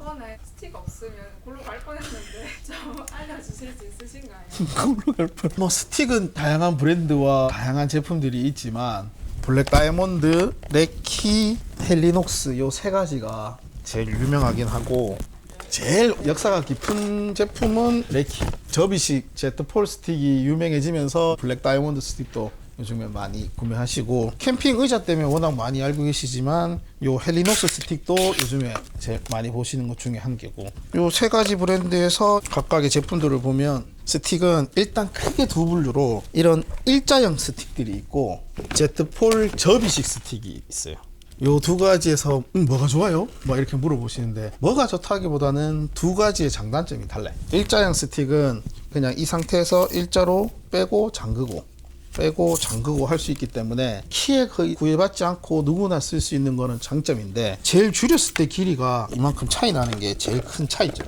번에 스틱 없으면 골로 갈 뻔했는데 좀 알려주실 수 있으신가요? 뭐 스틱은 다양한 브랜드와 다양한 제품들이 있지만 블랙 다이아몬드, 레키, 헬리녹스 요 세 가지가 제일 유명하긴 하고 제일 역사가 깊은 제품은 레키. 접이식 제트폴 스틱이 유명해지면서 블랙 다이아몬드 스틱도 요즘에 많이 구매하시고 캠핑 의자 때문에 워낙 많이 알고 계시지만 요 헬리녹스 스틱도 요즘에 제일 많이 보시는 것 중에 한 개고 요 세 가지 브랜드에서 각각의 제품들을 보면 스틱은 일단 크게 두 분류로 이런 일자형 스틱들이 있고 제트폴 접이식 스틱이 있어요. 요 두 가지에서 뭐가 좋아요? 뭐 이렇게 물어보시는데 뭐가 좋다기보다는 두 가지의 장단점이 달라요. 일자형 스틱은 그냥 이 상태에서 일자로 빼고 잠그고 할 수 있기 때문에 키에 거의 구애받지 않고 누구나 쓸 수 있는 거는 장점인데 제일 줄였을 때 길이가 이만큼 차이 나는 게 제일 큰 차이죠.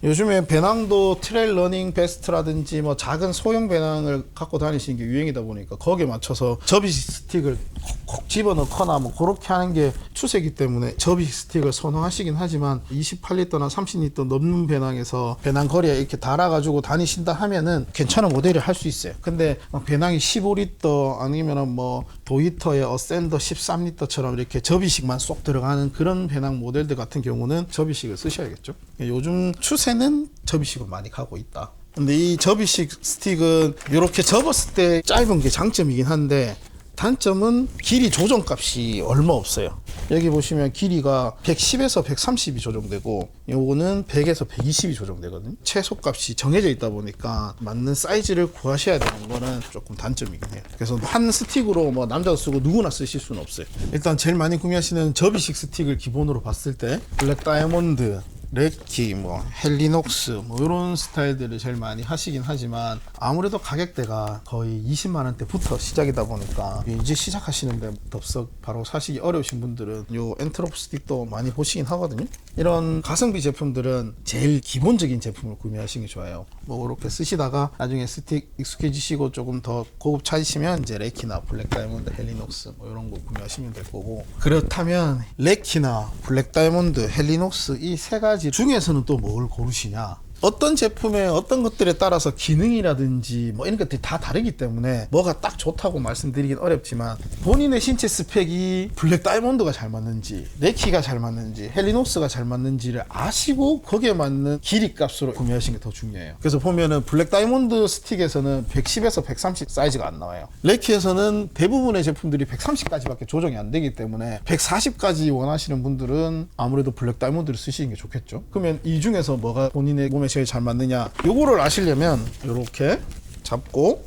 요즘에 배낭도 트레일 러닝 베스트라든지 뭐 작은 소형 배낭을 갖고 다니시는 게 유행이다 보니까 거기에 맞춰서 접이식 스틱을 콕 집어넣거나 뭐 그렇게 하는 게 추세이기 때문에 접이식 스틱을 선호하시긴 하지만 28리터나 30리터 넘는 배낭에서 배낭 거리에 이렇게 달아가지고 다니신다 하면은 괜찮은 모델이 할 수 있어요. 근데 배낭이 15리터 아니면은 뭐 도히터의 어센더 13리터처럼 이렇게 접이식만 쏙 들어가는 그런 배낭 모델들 같은 경우는 접이식을 쓰셔야겠죠. 요즘 추세는 접이식을 많이 가고 있다. 근데 이 접이식 스틱은 이렇게 접었을 때 짧은 게 장점이긴 한데 단점은 길이 조정값이 얼마 없어요. 여기 보시면 길이가 110에서 130이 조정되고 요거는 100에서 120이 조정되거든요. 최소값이 정해져 있다 보니까 맞는 사이즈를 구하셔야 되는 거는 조금 단점이긴 해요. 그래서 한 스틱으로 뭐 남자도 쓰고 누구나 쓰실 수는 없어요. 일단 제일 많이 구매하시는 접이식 스틱을 기본으로 봤을 때 블랙 다이아몬드, 레키, 뭐 헬리녹스 뭐 이런 스타일들을 제일 많이 하시긴 하지만 아무래도 가격대가 거의 20만 원대부터 시작이다 보니까 이제 시작하시는데 덥석 바로 사시기 어려우신 분들은 요 엔트로프 스틱도 많이 보시긴 하거든요. 이런 가성비 제품들은 제일 기본적인 제품을 구매하시는 게 좋아요. 뭐 이렇게 쓰시다가 나중에 스틱 익숙해지시고 조금 더 고급 찾으시면 이제 레키나 블랙 다이아몬드, 헬리녹스 뭐 이런 거 구매하시면 될 거고 그렇다면 레키나 블랙 다이아몬드, 헬리녹스 이 세 가지 중에서는 또 뭘 고르시냐? 어떤 제품의 어떤 것들에 따라서 기능이라든지 뭐 이런 것들이 다 다르기 때문에 뭐가 딱 좋다고 말씀드리긴 어렵지만 본인의 신체 스펙이 블랙 다이아몬드가 잘 맞는지 레키가 잘 맞는지 헬리녹스가 잘 맞는지를 아시고 거기에 맞는 길이 값으로 구매하시는 게 더 중요해요. 그래서 보면은 블랙 다이아몬드 스틱에서는 110에서 130 사이즈가 안 나와요. 레키에서는 대부분의 제품들이 130까지밖에 조정이 안 되기 때문에 140까지 원하시는 분들은 아무래도 블랙 다이아몬드를 쓰시는 게 좋겠죠. 그러면 이 중에서 뭐가 본인의 몸에 제일 잘 맞느냐 요거를 아시려면 이렇게 잡고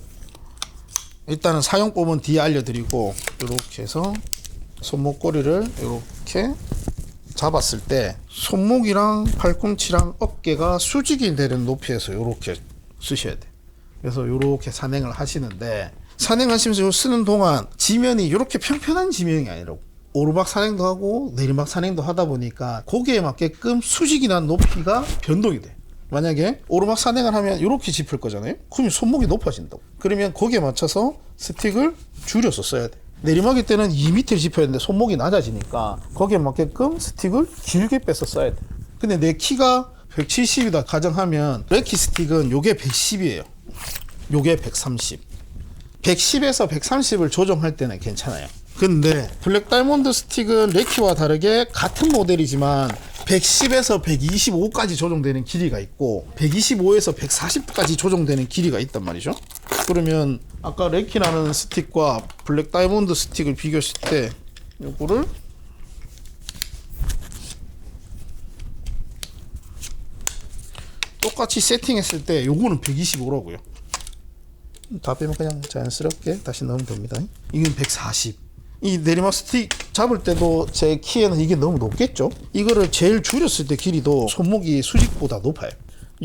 일단은 사용법은 뒤에 알려드리고 이렇게 해서 손목꼬리를 이렇게 잡았을 때 손목이랑 팔꿈치랑 어깨가 수직이 되는 높이에서 이렇게 쓰셔야 돼요. 그래서 이렇게 산행을 하시는데 산행하시면서 쓰는 동안 지면이 이렇게 평평한 지면이 아니라고 오르막 산행도 하고 내리막 산행도 하다 보니까 거기에 맞게끔 수직이 난 높이가 변동이 돼. 만약에 오르막 산행을 하면 이렇게 짚을 거잖아요. 그러면 손목이 높아진다고. 그러면 거기에 맞춰서 스틱을 줄여서 써야 돼. 내리막일 때는 2m를 짚어야 되는데 손목이 낮아지니까 거기에 맞게끔 스틱을 길게 빼서 써야 돼. 근데 내 키가 170이다 가정하면 레키 스틱은 요게 110이에요. 요게 130. 110에서 130을 조정할 때는 괜찮아요. 근데 블랙 다이아몬드 스틱은 레키와 다르게 같은 모델이지만 110에서 125까지 조정되는 길이가 있고 125에서 140까지 조정되는 길이가 있단 말이죠. 그러면 아까 레키라는 스틱과 블랙 다이아몬드 스틱을 비교했을 때 요거를 똑같이 세팅했을 때 요거는 125라고요. 다 빼면 그냥 자연스럽게 다시 넣으면 됩니다. 이건 140. 이 내리막 스틱 잡을 때도 제 키에는 이게 너무 높겠죠. 이거를 제일 줄였을 때 길이도 손목이 수직보다 높아요.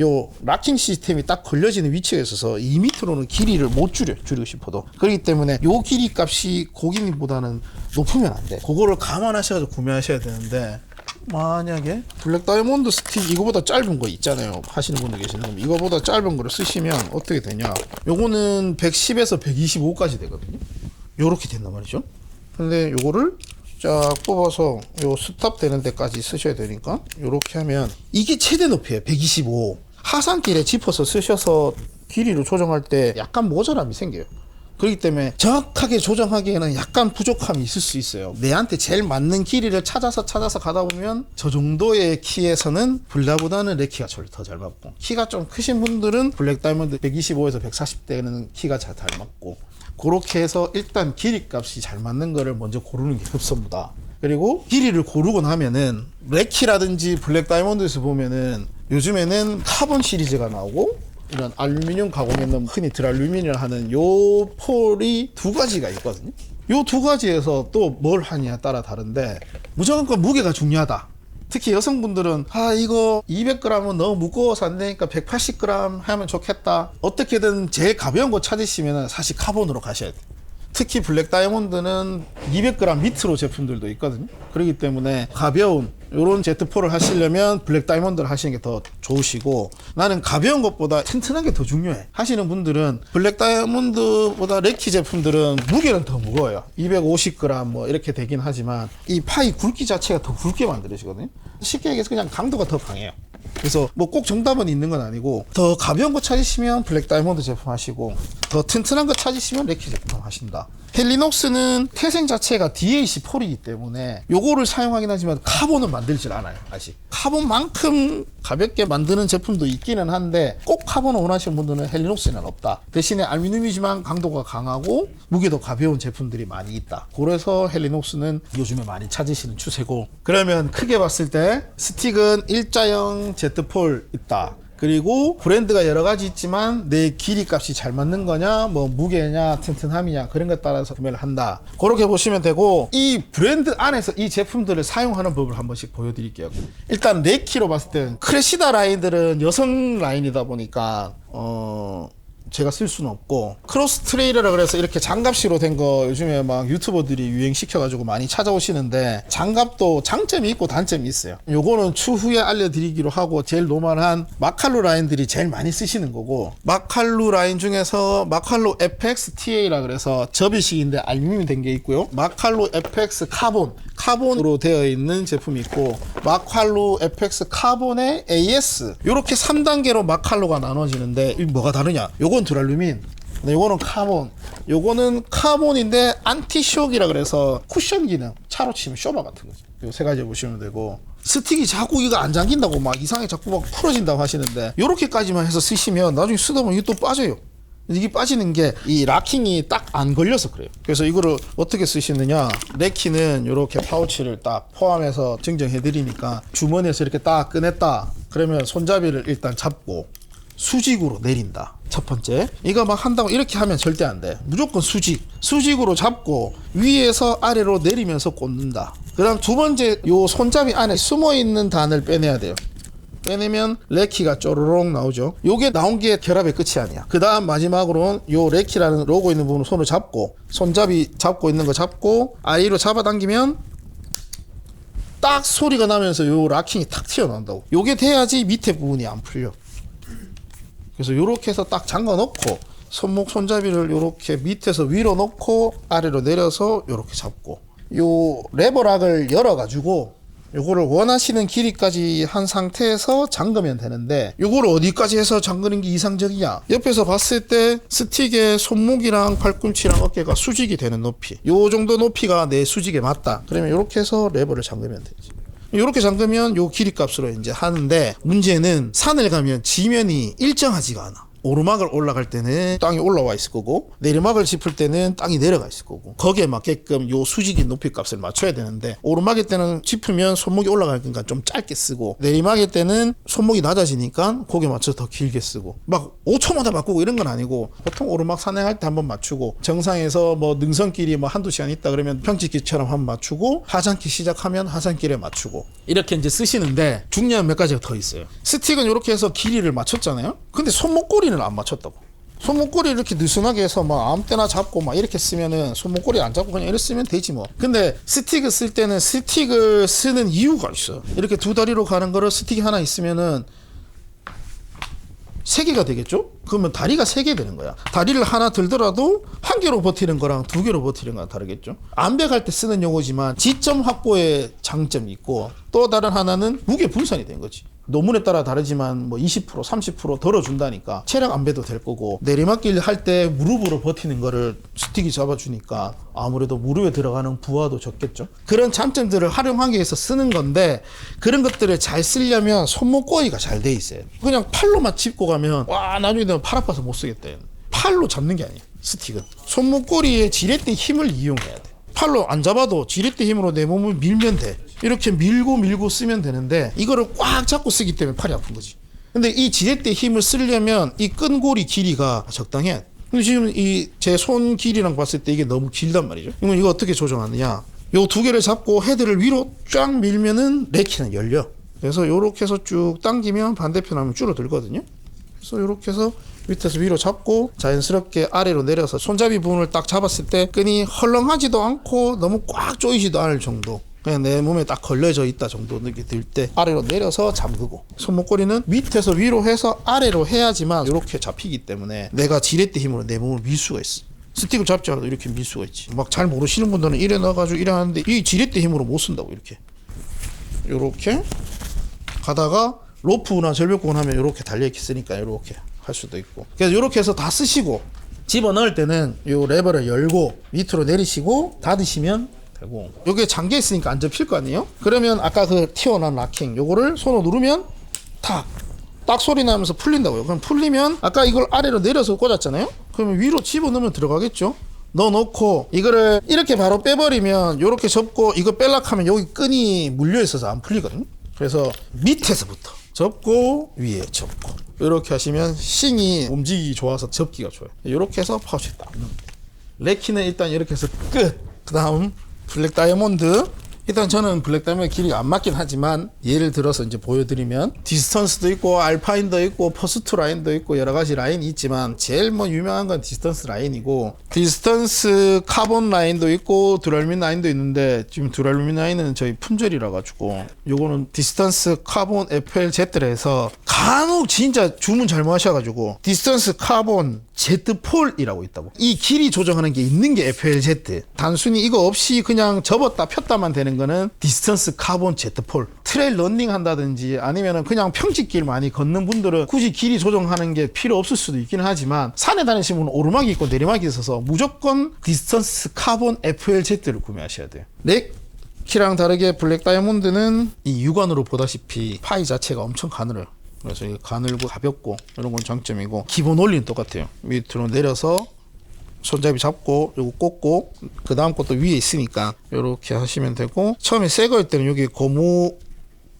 요 락킹 시스템이 딱 걸려지는 위치에 있어서 2m로는 길이를 못 줄이고 싶어도 그렇기 때문에 요 길이 값이 고객님보다는 높으면 안 돼. 그거를 감안하셔서 구매하셔야 되는데 만약에 블랙 다이아몬드 스틱 이거보다 짧은 거 있잖아요. 하시는 분들 계시는 이거보다 짧은 거를 쓰시면 어떻게 되냐, 요거는 110에서 125까지 되거든요. 요렇게 된단 말이죠. 근데 요거를 쫙 뽑아서 요 스탑 되는 데까지 쓰셔야 되니까 요렇게 하면 이게 최대 높이에요. 125. 하산길에 짚어서 쓰셔서 길이를 조정할 때 약간 모자람이 생겨요. 그렇기 때문에 정확하게 조정하기에는 약간 부족함이 있을 수 있어요. 내한테 제일 맞는 길이를 찾아서 가다 보면 저 정도의 키에서는 블라보다는 레키가 더 잘 맞고, 키가 좀 크신 분들은 블랙 다이몬드 125에서 140대는 키가 잘 맞고, 그렇게 해서 일단 길이 값이 잘 맞는 거를 먼저 고르는 게 급선무다. 그리고 길이를 고르고 나면은 레키라든지 블랙 다이몬드에서 보면은 요즘에는 카본 시리즈가 나오고 이런 알루미늄 가공에는 흔히 드랄루민이라 하는 요 폴이 두 가지가 있거든요. 요 두 가지에서 또 뭘 하냐에 따라 다른데 무조건 무게가 중요하다. 특히 여성분들은 이거 200g은 너무 무거워서 안 되니까 180g 하면 좋겠다. 어떻게든 제일 가벼운 거 찾으시면 사실 카본으로 가셔야 돼요. 특히 블랙 다이몬드는 200g 밑으로 제품들도 있거든요. 그렇기 때문에 가벼운 요런 Z4를 하시려면 블랙 다이몬드를 하시는 게 더 좋으시고, 나는 가벼운 것보다 튼튼한 게 더 중요해 하시는 분들은 블랙 다이몬드보다 레키 제품들은 무게는 더 무거워요. 250g 뭐 이렇게 되긴 하지만 이 파이 굵기 자체가 더 굵게 만들어지거든요. 쉽게 얘기해서 그냥 강도가 더 강해요. 그래서 뭐 꼭 정답은 있는 건 아니고, 더 가벼운 거 찾으시면 블랙 다이몬드 제품 하시고, 더 튼튼한 거 찾으시면 레키 제품 하신다. 헬리녹스는 태생 자체가 DAC4이기 때문에 요거를 사용하긴 하지만 카본은 만들질 않아요. 아직 카본만큼 가볍게 만드는 제품도 있기는 한데 꼭 카본을 원하시는 분들은 헬리녹스는 없다. 대신에 알루미늄이지만 강도가 강하고 무게도 가벼운 제품들이 많이 있다. 그래서 헬리녹스는 요즘에 많이 찾으시는 추세고, 그러면 크게 봤을 때 스틱은 일자형 Z폴 있다. 그리고 브랜드가 여러 가지 있지만 내 길이 값이 잘 맞는 거냐, 뭐 무게냐, 튼튼함이냐, 그런 것에 따라서 구매를 한다. 그렇게 보시면 되고, 이 브랜드 안에서 이 제품들을 사용하는 법을 한 번씩 보여드릴게요. 일단 레키로 봤을 때는 크레시다 라인들은 여성 라인이다 보니까 제가 쓸 수는 없고, 크로스 트레일러라 그래서 이렇게 장갑시로 된 거 요즘에 막 유튜버들이 유행시켜가지고 많이 찾아오시는데, 장갑도 장점이 있고 단점이 있어요. 요거는 추후에 알려드리기로 하고, 제일 노멀한 마칼루 라인들이 제일 많이 쓰시는 거고, 마칼루 라인 중에서 마칼루 FX TA라 그래서 접이식인데 알루미늄 된 게 있고요, 마칼루 FX 카본으로 되어 있는 제품이 있고, 마칼루 FX 카본의 AS, 요렇게 3단계로 마칼루가 나눠지는데, 이 뭐가 다르냐? 요건 드랄루민, 요거는 카본. 요거는 카본인데 안티쇼크라 그래서 쿠션 기능, 차로 치면 쇼바 같은 거죠. 요 세 가지 보시면 되고, 스틱이 자꾸 이거 안 잠긴다고 막 이상하게 자꾸 막 풀어진다고 하시는데, 요렇게까지만 해서 쓰시면 나중에 쓰다 보면 이게 또 빠져요. 이게 빠지는 게 이 락킹이 딱 안 걸려서 그래요. 그래서 이거를 어떻게 쓰시느냐, 레키는 이렇게 파우치를 딱 포함해서 증정해 드리니까 주머니에서 이렇게 딱 꺼냈다 그러면 손잡이를 일단 잡고 수직으로 내린다. 첫 번째, 이거 막 한다고 이렇게 하면 절대 안 돼. 무조건 수직으로 잡고 위에서 아래로 내리면서 꽂는다. 그 다음 두 번째, 요 손잡이 안에 숨어있는 단을 빼내야 돼요. 빼내면 레키가 쪼르륵 나오죠. 요게 나온 게 결합의 끝이 아니야. 그 다음 마지막으로는 요 레키라는 로고 있는 부분을 손으로 잡고, 손잡이 잡고 있는 거 잡고 아래로 잡아당기면 딱 소리가 나면서 요 락킹이 탁 튀어나온다고. 요게 돼야지 밑에 부분이 안 풀려. 그래서 요렇게 해서 딱 잠가 놓고, 손목 손잡이를 요렇게 밑에서 위로 놓고 아래로 내려서 요렇게 잡고, 요 레버락을 열어 가지고 요거를 원하시는 길이까지 한 상태에서 잠그면 되는데, 요거를 어디까지 해서 잠그는 게 이상적이냐, 옆에서 봤을 때 스틱의 손목이랑 팔꿈치랑 어깨가 수직이 되는 높이, 요 정도 높이가 내 수직에 맞다. 그러면 요렇게 해서 레버를 잠그면 되지. 요렇게 잠그면 요 길이 값으로 이제 하는데, 문제는 산을 가면 지면이 일정하지가 않아. 오르막을 올라갈 때는 땅이 올라와 있을 거고, 내리막을 짚을 때는 땅이 내려가 있을 거고, 거기에 맞게끔 요 수직인 높이 값을 맞춰야 되는데, 오르막일 때는 짚으면 손목이 올라가니까 좀 짧게 쓰고, 내리막일 때는 손목이 낮아지니까 거기에 맞춰서 더 길게 쓰고, 막 5초마다 바꾸고 이런 건 아니고, 보통 오르막 산행할 때 한번 맞추고, 정상에서 뭐 능선길이 뭐 한두 시간 있다 그러면 평지길처럼 한번 맞추고, 하산길 시작하면 하산길에 맞추고, 이렇게 이제 쓰시는데, 중요한 몇 가지가 더 있어요. 스틱은 이렇게 해서 길이를 맞췄잖아요. 근데 손목꼬리는 안 맞췄다고. 손목꼬리 이렇게 느슨하게 해서 막 아무 때나 잡고 막 이렇게 쓰면은 손목꼬리 안 잡고 그냥 이렇게 쓰면 되지 뭐. 근데 스틱을 쓸 때는 스틱을 쓰는 이유가 있어. 이렇게 두 다리로 가는 거를 스틱이 하나 있으면은 3개가 되겠죠? 그러면 다리가 3개 되는 거야. 다리를 하나 들더라도 1개로 버티는 거랑 2개로 버티는 거랑 다르겠죠? 암백할 때 쓰는 용어지만 지점 확보에 장점이 있고 또 다른 하나는 무게 분산이 된 거지. 노문에 따라 다르지만 뭐 20% 30% 덜어준다니까 체력 안배도 될 거고 내리막길 할 때 무릎으로 버티는 거를 스틱이 잡아주니까 아무래도 무릎에 들어가는 부하도 적겠죠. 그런 장점들을 활용하기 위해서 쓰는 건데 그런 것들을 잘 쓰려면 손목거리가 잘 돼 있어요. 그냥 팔로만 짚고 가면 와 나중에 되면 팔 아파서 못 쓰겠다. 팔로 잡는 게 아니에요. 스틱은 손목거리에 지렛대 힘을 이용해야 돼. 팔로 안 잡아도 지렛대 힘으로 내 몸을 밀면 돼. 이렇게 밀고 쓰면 되는데 이거를 꽉 잡고 쓰기 때문에 팔이 아픈 거지. 근데 이 지렛대 힘을 쓰려면 이 끈고리 길이가 적당해. 근데 지금 이 제 손 길이랑 봤을 때 이게 너무 길단 말이죠. 그러면 이거 어떻게 조정하느냐? 요 2개를 잡고 헤드를 위로 쫙 밀면은 레키는 열려. 그래서 요렇게 해서 쭉 당기면 반대편 하면 줄어들거든요. 그래서 요렇게 해서 밑에서 위로 잡고 자연스럽게 아래로 내려서 손잡이 부분을 딱 잡았을 때 끈이 헐렁하지도 않고 너무 꽉 조이지도 않을 정도, 그냥 내 몸에 딱 걸려져 있다 정도 느낌이 들 때 아래로 내려서 잠그고, 손목걸이는 밑에서 위로 해서 아래로 해야지만 이렇게 잡히기 때문에 내가 지렛대 힘으로 내 몸을 밀 수가 있어. 스틱을 잡지 않아도 이렇게 밀 수가 있지. 막 잘 모르시는 분들은 이래 넣어가지고 이래 하는데 이 지렛대 힘으로 못 쓴다고. 이렇게 가다가 로프나 절벽구간 하면 이렇게 달려있으니까 이렇게 할 수도 있고. 그래서 이렇게 해서 다 쓰시고 집어넣을 때는 이 레버를 열고 밑으로 내리시고 닫으시면 되고, 요게 잠겨 있으니까 안 접힐 거 아니에요? 그러면 아까 그 튀어나온 락킹 요거를 손으로 누르면 딱 소리 나면서 풀린다고요. 그럼 풀리면 아까 이걸 아래로 내려서 꽂았잖아요? 그러면 위로 집어넣으면 들어가겠죠? 넣어놓고 이거를 이렇게 바로 빼버리면 요렇게 접고 이거 뺄락 하면 여기 끈이 물려 있어서 안 풀리거든요. 그래서 밑에서부터 접고 위에 접고 이렇게 하시면 싱이 움직이기 좋아서 접기가 좋아요. 이렇게 해서 파우치에 딱 넣으면 돼요. 레키는 일단 이렇게 해서 끝. 그 다음 블랙 다이아몬드. 일단 저는 블랙 다이아몬드 길이가 안 맞긴 하지만 예를 들어서 이제 보여드리면 디스턴스도 있고 알파인도 있고 퍼스트 라인도 있고 여러 가지 라인이 있지만 제일 뭐 유명한 건 디스턴스 라인이고, 디스턴스 카본 라인도 있고 듀랄민 라인도 있는데 지금 듀랄민 라인은 저희 품절이라 가지고 요거는 디스턴스 카본 FLZ라 해서 간혹 진짜 주문 잘못 하셔가지고 디스턴스 카본 Z폴이라고 있다고. 이 길이 조정하는 게 있는 게 FLZ. 단순히 이거 없이 그냥 접었다 폈다만 되는 거는 디스턴스 카본 Z폴. 트레일 러닝 한다든지 아니면은 그냥 평지길 많이 걷는 분들은 굳이 길이 조정하는 게 필요 없을 수도 있긴 하지만 산에 다니시는 분은 오르막이 있고 내리막이 있어서 무조건 디스턴스 카본 FLZ를 구매하셔야 돼요. 렉키랑 다르게 블랙 다이아몬드는 이 육안으로 보다시피 파이 자체가 엄청 가늘어요. 그래서 이게 가늘고 가볍고 이런 건 장점이고, 기본 원리는 똑같아요. 밑으로 내려서 손잡이 잡고 요거 꽂고 그 다음 것도 위에 있으니까 이렇게 하시면 되고, 처음에 새 거일 때는 여기 고무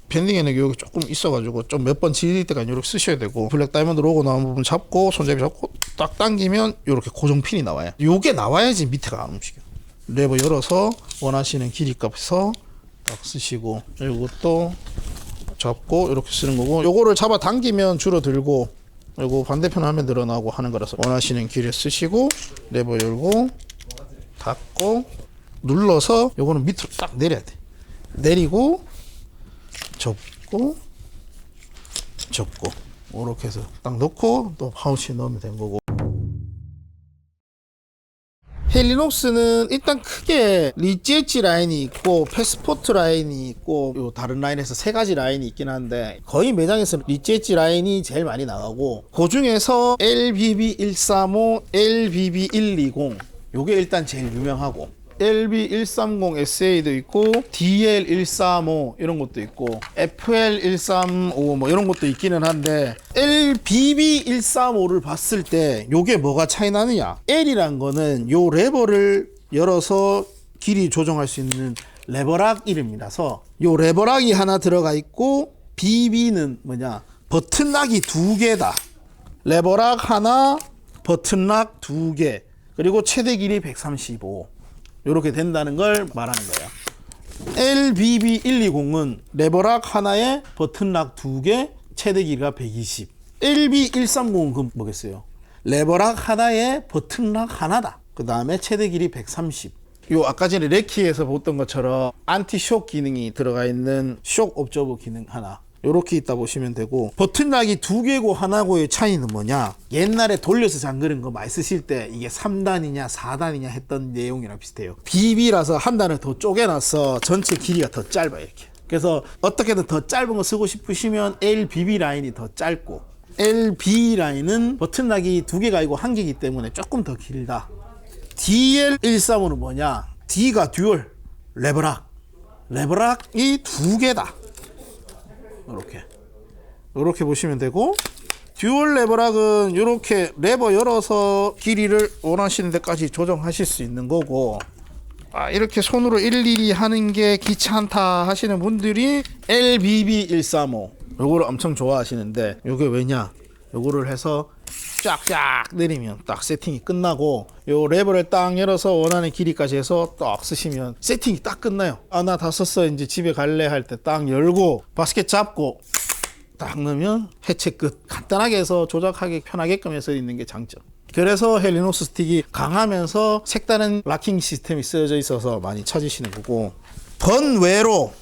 밴딩에는 여기 조금 있어가지고 좀 몇 번 지릴 때까지 이렇게 쓰셔야 되고, 블랙 다이아몬드 로고 나온 부분 잡고 손잡이 잡고 딱 당기면 이렇게 고정핀이 나와요. 요게 나와야지 밑에가 안 움직여. 레버 열어서 원하시는 길이값에서 딱 쓰시고, 이것도 잡고 이렇게 쓰는 거고, 요거를 잡아 당기면 줄어들고 요거 반대편 하면 늘어나고 하는 거라서 원하시는 길에 쓰시고 레버 열고 닫고 눌러서 요거는 밑으로 딱 내려야 돼. 내리고 접고 이렇게 해서 딱 넣고 또 파우치에 넣으면 된 거고. 헬리녹스는 일단 크게 리치 라인이 있고 패스포트 라인이 있고 요 다른 라인에서 3가지 라인이 있긴 한데 거의 매장에서 리치 라인이 제일 많이 나가고, 그 중에서 LBB135, LBB120 요게 일단 제일 유명하고, LB130SA도 있고 DL135 이런 것도 있고 FL135 뭐 이런 것도 있기는 한데, LBB135를 봤을 때 요게 뭐가 차이 나느냐, L이란 거는 요 레버를 열어서 길이 조정할 수 있는 레버락 이름이라서 요 레버락이 하나 들어가 있고, BB는 뭐냐, 버튼락이 2개다. 레버락 하나, 버튼락 2개, 그리고 최대 길이 135 이렇게 된다는 걸 말하는 거예요. LBB120은 레버락 하나에 버튼락 2개, 최대 길이가 120. LB130은 그럼 뭐겠어요? 레버락 하나에 버튼락 하나다. 그 다음에 최대 길이 130. 요 아까 전에 레키에서 봤던 것처럼 안티쇼크 기능이 들어가 있는 쇼크 옵저버 기능 하나. 요렇게 있다 보시면 되고, 버튼락이 2개고 하나고의 차이는 뭐냐, 옛날에 돌려서 잠그는 거 많이 쓰실 때 이게 3단이냐 4단이냐 했던 내용이랑 비슷해요. BB라서 한 단을 더 쪼개놔서 전체 길이가 더 짧아요. 이렇게. 그래서 어떻게든 더 짧은 거 쓰고 싶으시면 LBB 라인이 더 짧고, LB 라인은 버튼락이 2개가 아니고 1개이기 때문에 조금 더 길다. DL135는 뭐냐, D가 듀얼 레버락이 2개다. 이렇게 보시면 되고, 듀얼 레버락은 이렇게 레버 열어서 길이를 원하시는 데까지 조정하실 수 있는 거고, 이렇게 손으로 일일이 하는 게 귀찮다 하시는 분들이 LBB135 요거를 엄청 좋아하시는데, 요게 왜냐, 요거를 해서 쫙쫙 내리면 딱 세팅이 끝나고, 요 레버를 딱 열어서 원하는 길이까지 해서 딱 쓰시면 세팅이 딱 끝나요. 나 다 썼어, 이제 집에 갈래 할 때 딱 열고 바스켓 잡고 딱 넣으면 해체 끝. 간단하게 해서 조작하기 편하게끔 해서 있는 게 장점. 그래서 헬리녹스 스틱이 강하면서 색다른 락킹 시스템이 쓰여져 있어서 많이 찾으시는 거고, 번외로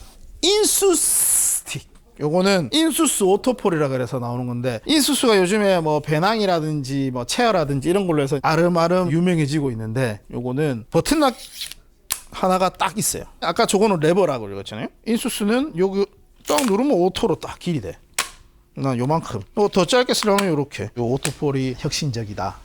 인수스 스틱, 요거는 인수스 오토폴이라 그래서 나오는 건데, 인수스가 요즘에 뭐 배낭이라든지 뭐 체어라든지 이런 걸로 해서 아름아름 유명해지고 있는데, 요거는 버튼락 하나가 딱 있어요. 아까 저거는 레버라고 그랬잖아요. 인수스는 요거 딱 누르면 오토로 딱 길이 돼. 나 요만큼. 더 짧게 쓰려면 요렇게. 요 오토폴이 혁신적이다.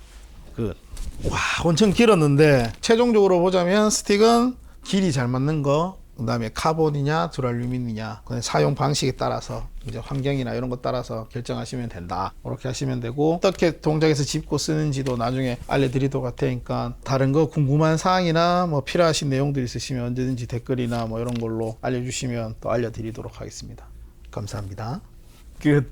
와, 엄청 길었는데 최종적으로 보자면 스틱은 길이 잘 맞는 거, 그 다음에 카본이냐 드랄루민이냐, 사용 방식에 따라서 이제 환경이나 이런 것 따라서 결정하시면 된다. 그렇게 하시면 되고, 어떻게 동작에서 짚고 쓰는지도 나중에 알려드리도록 할 테니까, 다른 거 궁금한 사항이나 뭐 필요하신 내용들 있으시면 언제든지 댓글이나 뭐 이런 걸로 알려주시면 또 알려드리도록 하겠습니다. 감사합니다. 끝.